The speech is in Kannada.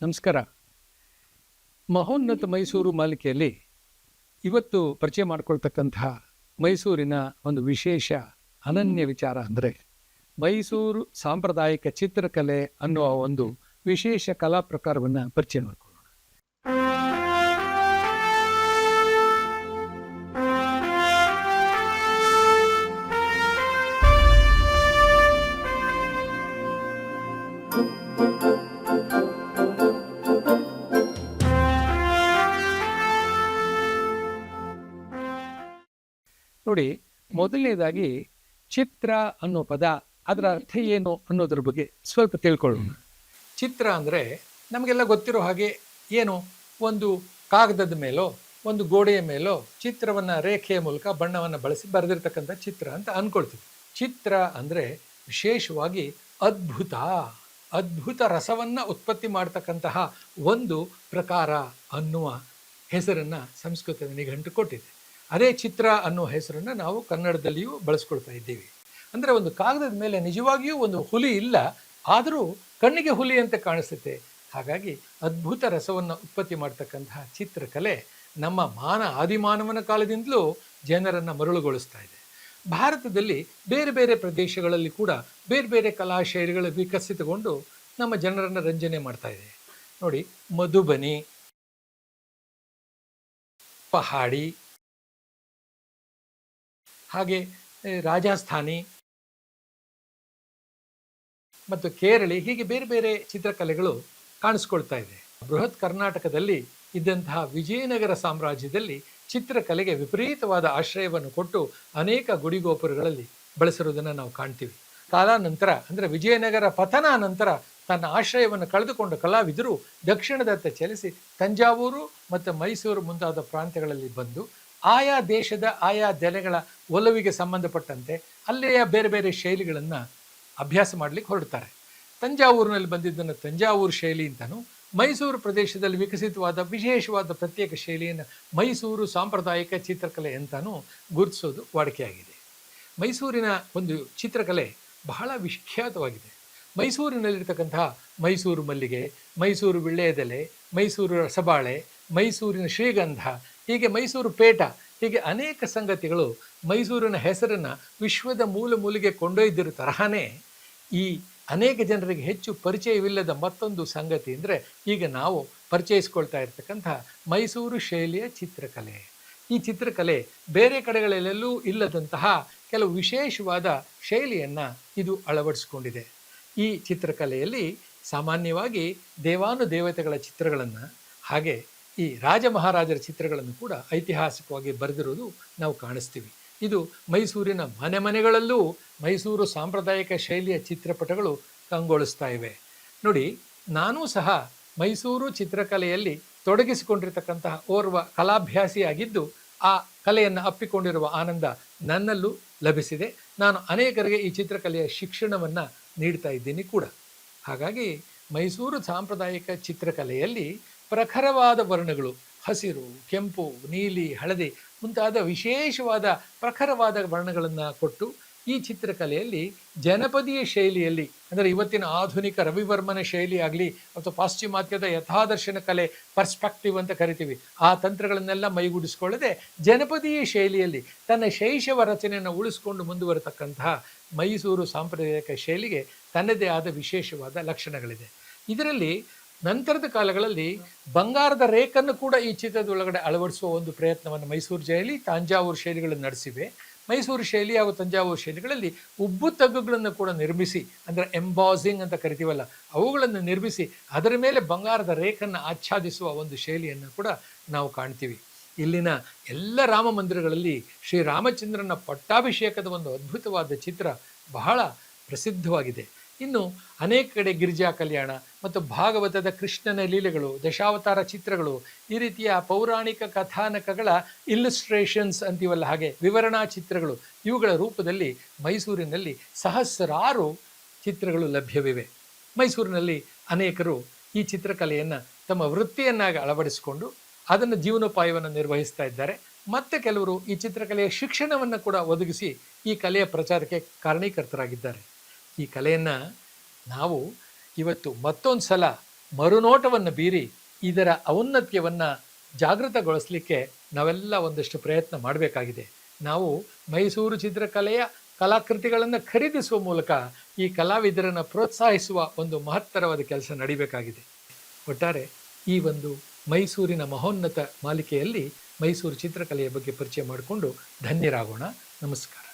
ನಮಸ್ಕಾರ. ಮಹೋನ್ನತ ಮೈಸೂರು ಮಾಲಿಕೆಯಲ್ಲಿ ಇವತ್ತು ಪರಿಚಯ ಮಾಡಿಕೊಳ್ತಕ್ಕಂತಹ ಮೈಸೂರಿನ ಒಂದು ವಿಶೇಷ ಅನನ್ಯ ವಿಚಾರ ಅಂದರೆ ಮೈಸೂರು ಸಾಂಪ್ರದಾಯಿಕ ಚಿತ್ರಕಲೆ ಅನ್ನುವ ಒಂದು ವಿಶೇಷ ಕಲಾ ಪ್ರಕಾರವನ್ನು ಪರಿಚಯ ಮಾಡಿಕೊಳ್ಳೋಣ. ನೋಡಿ, ಮೊದಲನೇದಾಗಿ ಚಿತ್ರ ಅನ್ನೋ ಪದ, ಅದರ ಅರ್ಥ ಏನು ಅನ್ನೋದ್ರ ಬಗ್ಗೆ ಸ್ವಲ್ಪ ತಿಳ್ಕೊಳ್ಳೋಣ. ಚಿತ್ರ ಅಂದರೆ ನಮಗೆಲ್ಲ ಗೊತ್ತಿರೋ ಹಾಗೆ ಏನು, ಒಂದು ಕಾಗದದ ಮೇಲೋ ಒಂದು ಗೋಡೆಯ ಮೇಲೋ ಚಿತ್ರವನ್ನು ರೇಖೆಯ ಮೂಲಕ ಬಣ್ಣವನ್ನು ಬಳಸಿ ಬರೆದಿರ್ತಕ್ಕಂಥ ಚಿತ್ರ ಅಂತ ಅಂದ್ಕೊಳ್ತೀವಿ. ಚಿತ್ರ ಅಂದರೆ ವಿಶೇಷವಾಗಿ ಅದ್ಭುತ ರಸವನ್ನು ಉತ್ಪತ್ತಿ ಮಾಡ್ತಕ್ಕಂತಹ ಒಂದು ಪ್ರಕಾರ ಅನ್ನುವ ಹೆಸರನ್ನು ಸಂಸ್ಕೃತದ ನಿಘಂಟು ಕೊಟ್ಟಿದೆ. ಅದೇ ಚಿತ್ರ ಅನ್ನೋ ಹೆಸರನ್ನು ನಾವು ಕನ್ನಡದಲ್ಲಿಯೂ ಬಳಸ್ಕೊಳ್ತಾ ಇದ್ದೀವಿ. ಅಂದರೆ ಒಂದು ಕಾಗದದ ಮೇಲೆ ನಿಜವಾಗಿಯೂ ಒಂದು ಹುಲಿ ಇಲ್ಲ, ಆದರೂ ಕಣ್ಣಿಗೆ ಹುಲಿ ಅಂತ ಕಾಣಿಸುತ್ತೆ. ಹಾಗಾಗಿ ಅದ್ಭುತ ರಸವನ್ನು ಉತ್ಪತ್ತಿ ಮಾಡ್ತಕ್ಕಂತಹ ಚಿತ್ರಕಲೆ ನಮ್ಮ ಆದಿಮಾನವನ ಕಾಲದಿಂದಲೂ ಜನರನ್ನು ಮರುಳುಗೊಳಿಸ್ತಾ ಇದೆ. ಭಾರತದಲ್ಲಿ ಬೇರೆ ಬೇರೆ ಪ್ರದೇಶಗಳಲ್ಲಿ ಕೂಡ ಬೇರೆ ಬೇರೆ ಕಲಾ ಶೈಲಿಗಳು ವಿಕಸಿತಗೊಂಡು ನಮ್ಮ ಜನರನ್ನು ರಂಜನೆ ಮಾಡ್ತಾ ಇದೆ. ನೋಡಿ, ಮಧುಬನಿ, ಪಹಾಡಿ, ಹಾಗೆ ರಾಜಸ್ಥಾನಿ ಮತ್ತು ಕೇರಳಿ, ಹೀಗೆ ಬೇರೆ ಬೇರೆ ಚಿತ್ರಕಲೆಗಳು ಕಾಣಿಸ್ಕೊಳ್ತಾ ಇದೆ. ಬೃಹತ್ ಕರ್ನಾಟಕದಲ್ಲಿ ಇದ್ದಂತಹ ವಿಜಯನಗರ ಸಾಮ್ರಾಜ್ಯದಲ್ಲಿ ಚಿತ್ರಕಲೆಗೆ ವಿಪರೀತವಾದ ಆಶ್ರಯವನ್ನು ಕೊಟ್ಟು ಅನೇಕ ಗುಡಿಗೋಪುರಗಳಲ್ಲಿ ಬಳಸಿರುವುದನ್ನು ನಾವು ಕಾಣ್ತೀವಿ. ಕಾಲಾನಂತರ ಅಂದರೆ ವಿಜಯನಗರ ಪತನ ನಂತರ ತನ್ನ ಆಶ್ರಯವನ್ನು ಕಳೆದುಕೊಂಡ ಕಲಾವಿದರು ದಕ್ಷಿಣದತ್ತ ಚಲಿಸಿ ತಂಜಾವೂರು ಮತ್ತು ಮೈಸೂರು ಮುಂತಾದ ಪ್ರಾಂತ್ಯಗಳಲ್ಲಿ ಬಂದು ಆಯಾ ದೇಶದ ಆಯಾ ನೆಲೆಗಳ ಒಲವಿಗೆ ಸಂಬಂಧಪಟ್ಟಂತೆ ಅಲ್ಲಿಯ ಬೇರೆ ಬೇರೆ ಶೈಲಿಗಳನ್ನು ಅಭ್ಯಾಸ ಮಾಡಲಿಕ್ಕೆ ಹೊರಡ್ತಾರೆ. ತಂಜಾವೂರಿನಲ್ಲಿ ಬಂದಿದ್ದನ್ನು ತಂಜಾವೂರು ಶೈಲಿ ಅಂತಲೂ, ಮೈಸೂರು ಪ್ರದೇಶದಲ್ಲಿ ವಿಕಸಿತವಾದ ವಿಶೇಷವಾದ ಪ್ರತ್ಯೇಕ ಶೈಲಿಯನ್ನು ಮೈಸೂರು ಸಾಂಪ್ರದಾಯಿಕ ಚಿತ್ರಕಲೆ ಅಂತಲೂ ಗುರುತಿಸೋದು ವಾಡಿಕೆಯಾಗಿದೆ. ಮೈಸೂರಿನ ಒಂದು ಚಿತ್ರಕಲೆ ಬಹಳ ವಿಖ್ಯಾತವಾಗಿದೆ. ಮೈಸೂರಿನಲ್ಲಿರ್ತಕ್ಕಂತಹ ಮೈಸೂರು ಮಲ್ಲಿಗೆ, ಮೈಸೂರು ವಿಳ್ಳೆಯದೆಲೆ, ಮೈಸೂರು ರಸಬಾಳೆ, ಮೈಸೂರಿನ ಶ್ರೀಗಂಧ, ಹೀಗೆ ಮೈಸೂರು ಪೇಟ, ಹೀಗೆ ಅನೇಕ ಸಂಗತಿಗಳು ಮೈಸೂರಿನ ಹೆಸರನ್ನು ವಿಶ್ವದ ಮೂಲೆಗೆ ಕೊಂಡೊಯ್ದಿರೋ ತರಹನೇ ಈ ಅನೇಕ ಜನರಿಗೆ ಹೆಚ್ಚು ಪರಿಚಯವಿಲ್ಲದ ಮತ್ತೊಂದು ಸಂಗತಿ ಅಂದರೆ ಈಗ ನಾವು ಪರಿಚಯಿಸ್ಕೊಳ್ತಾ ಇರ್ತಕ್ಕಂಥ ಮೈಸೂರು ಶೈಲಿಯ ಚಿತ್ರಕಲೆ. ಈ ಚಿತ್ರಕಲೆ ಬೇರೆ ಕಡೆಗಳಲ್ಲೆಲ್ಲೂ ಇಲ್ಲದಂತಹ ಕೆಲವು ವಿಶೇಷವಾದ ಶೈಲಿಯನ್ನು ಇದು ಅಳವಡಿಸಿಕೊಂಡಿದೆ. ಈ ಚಿತ್ರಕಲೆಯಲ್ಲಿ ಸಾಮಾನ್ಯವಾಗಿ ದೇವಾನುದೇವತೆಗಳ ಚಿತ್ರಗಳನ್ನು, ಹಾಗೆ ಈ ರಾಜ ಮಹಾರಾಜರ ಚಿತ್ರಗಳನ್ನು ಕೂಡ ಐತಿಹಾಸಿಕವಾಗಿ ಬರೆದಿರೋದು ನಾವು ಕಾಣಿಸ್ತೀವಿ. ಇದು ಮೈಸೂರಿನ ಮನೆಗಳಲ್ಲೂ ಮೈಸೂರು ಸಾಂಪ್ರದಾಯಿಕ ಶೈಲಿಯ ಚಿತ್ರಪಟಗಳು ಕಂಗೊಳಿಸ್ತಾ ಇವೆ. ನೋಡಿ, ನಾನೂ ಸಹ ಮೈಸೂರು ಚಿತ್ರಕಲೆಯಲ್ಲಿ ತೊಡಗಿಸಿಕೊಂಡಿರ್ತಕ್ಕಂತಹ ಓರ್ವ ಕಲಾಭ್ಯಾಸಿಯಾಗಿದ್ದು ಆ ಕಲೆಯನ್ನು ಅಪ್ಪಿಕೊಂಡಿರುವ ಆನಂದ ನನ್ನಲ್ಲೂ ಲಭಿಸಿದೆ. ನಾನು ಅನೇಕರಿಗೆ ಈ ಚಿತ್ರಕಲೆಯ ಶಿಕ್ಷಣವನ್ನು ನೀಡ್ತಾ ಇದ್ದೀನಿ ಕೂಡ. ಹಾಗಾಗಿ ಮೈಸೂರು ಸಾಂಪ್ರದಾಯಿಕ ಚಿತ್ರಕಲೆಯಲ್ಲಿ ಪ್ರಖರವಾದ ವರ್ಣಗಳು, ಹಸಿರು, ಕೆಂಪು, ನೀಲಿ, ಹಳದಿ ಮುಂತಾದ ವಿಶೇಷವಾದ ಪ್ರಖರವಾದ ವರ್ಣಗಳನ್ನು ಕೊಟ್ಟು ಈ ಚಿತ್ರಕಲೆಯಲ್ಲಿ ಜನಪದೀಯ ಶೈಲಿಯಲ್ಲಿ, ಅಂದರೆ ಇವತ್ತಿನ ಆಧುನಿಕ ರವಿವರ್ಮನ ಶೈಲಿ ಆಗಲಿ ಅಥವಾ ಪಾಶ್ಚಿಮಾತ್ಯದ ಯಥಾದರ್ಶನ ಕಲೆ ಪರ್ಸ್ಪೆಕ್ಟಿವ್ ಅಂತ ಕರಿತೀವಿ, ಆ ತಂತ್ರಗಳನ್ನೆಲ್ಲ ಮೈಗೂಡಿಸ್ಕೊಳ್ಳದೆ ಜನಪದೀಯ ಶೈಲಿಯಲ್ಲಿ ತನ್ನ ಶೈಶವ ರಚನೆಯನ್ನು ಉಳಿಸ್ಕೊಂಡು ಮುಂದುವರತಕ್ಕಂತಹ ಮೈಸೂರು ಸಾಂಪ್ರದಾಯಿಕ ಶೈಲಿಗೆ ತನ್ನದೇ ಆದ ವಿಶೇಷವಾದ ಲಕ್ಷಣಗಳಿದೆ. ಇದರಲ್ಲಿ ನಂತರದ ಕಾಲಗಳಲ್ಲಿ ಬಂಗಾರದ ರೇಖನ್ನು ಕೂಡ ಈ ಚಿತ್ರದೊಳಗಡೆ ಅಳವಡಿಸುವ ಒಂದು ಪ್ರಯತ್ನವನ್ನು ಮೈಸೂರು ಶೈಲಿ, ತಂಜಾವೂರು ಶೈಲಿಗಳನ್ನು ನಡೆಸಿವೆ. ಮೈಸೂರು ಶೈಲಿ ಹಾಗೂ ತಂಜಾವೂರು ಶೈಲಿಗಳಲ್ಲಿ ಉಬ್ಬು ತಗ್ಗುಗಳನ್ನು ಕೂಡ ನಿರ್ಮಿಸಿ, ಅಂದರೆ ಎಂಬಾಸಿಂಗ್ ಅಂತ ಕರಿತೀವಲ್ಲ, ಅವುಗಳನ್ನು ನಿರ್ಮಿಸಿ ಅದರ ಮೇಲೆ ಬಂಗಾರದ ರೇಖನ್ನು ಆಚ್ಛಾದಿಸುವ ಒಂದು ಶೈಲಿಯನ್ನು ಕೂಡ ನಾವು ಕಾಣ್ತೀವಿ. ಇಲ್ಲಿನ ಎಲ್ಲ ರಾಮ ಮಂದಿರಗಳಲ್ಲಿ ಶ್ರೀರಾಮಚಂದ್ರನ ಪಟ್ಟಾಭಿಷೇಕದ ಒಂದು ಅದ್ಭುತವಾದ ಚಿತ್ರ ಬಹಳ ಪ್ರಸಿದ್ಧವಾಗಿದೆ. ಇನ್ನು ಅನೇಕ ಕಡೆ ಗಿರಿಜಾ ಕಲ್ಯಾಣ ಮತ್ತು ಭಾಗವತದ ಕೃಷ್ಣನ ಲೀಲೆಗಳು, ದಶಾವತಾರ ಚಿತ್ರಗಳು, ಈ ರೀತಿಯ ಪೌರಾಣಿಕ ಕಥಾನಕಗಳ ಇಲ್ಲಸ್ಟ್ರೇಷನ್ಸ್ ಅಂತೀವಲ್ಲ, ಹಾಗೆ ವಿವರಣಾ ಚಿತ್ರಗಳು, ಇವುಗಳ ರೂಪದಲ್ಲಿ ಮೈಸೂರಿನಲ್ಲಿ ಸಹಸ್ರಾರು ಚಿತ್ರಗಳು ಲಭ್ಯವಿವೆ. ಮೈಸೂರಿನಲ್ಲಿ ಅನೇಕರು ಈ ಚಿತ್ರಕಲೆಯನ್ನು ತಮ್ಮ ವೃತ್ತಿಯನ್ನಾಗಿ ಅಳವಡಿಸಿಕೊಂಡು ಅದನ್ನು ಜೀವನೋಪಾಯವನ್ನು ನಿರ್ವಹಿಸ್ತಾ ಇದ್ದಾರೆ. ಮತ್ತು ಕೆಲವರು ಈ ಚಿತ್ರಕಲೆಯ ಶಿಕ್ಷಣವನ್ನು ಕೂಡ ಒದಗಿಸಿ ಈ ಕಲೆಯ ಪ್ರಚಾರಕ್ಕೆ ಕಾರಣೀಕರ್ತರಾಗಿದ್ದಾರೆ. ಈ ಕಲೆಯನ್ನು ನಾವು ಇವತ್ತು ಮತ್ತೊಂದು ಸಲ ಮರುನೋಟವನ್ನು ಬೀರಿ ಇದರ ಔನ್ನತ್ಯವನ್ನು ಜಾಗೃತಗೊಳಿಸಲಿಕ್ಕೆ ನಾವೆಲ್ಲ ಒಂದಷ್ಟು ಪ್ರಯತ್ನ ಮಾಡಬೇಕಾಗಿದೆ. ನಾವು ಮೈಸೂರು ಚಿತ್ರಕಲೆಯ ಕಲಾಕೃತಿಗಳನ್ನು ಖರೀದಿಸುವ ಮೂಲಕ ಈ ಕಲಾವಿದರನ್ನು ಪ್ರೋತ್ಸಾಹಿಸುವ ಒಂದು ಮಹತ್ತರವಾದ ಕೆಲಸ ನಡಿಬೇಕಾಗಿದೆ. ಒಟ್ಟಾರೆ ಈ ಒಂದು ಮೈಸೂರಿನ ಮಹೋನ್ನತ ಮಾಲಿಕೆಯಲ್ಲಿ ಮೈಸೂರು ಚಿತ್ರಕಲೆಯ ಬಗ್ಗೆ ಪರಿಚಯ ಮಾಡಿಕೊಂಡು ಧನ್ಯರಾಗೋಣ. ನಮಸ್ಕಾರ.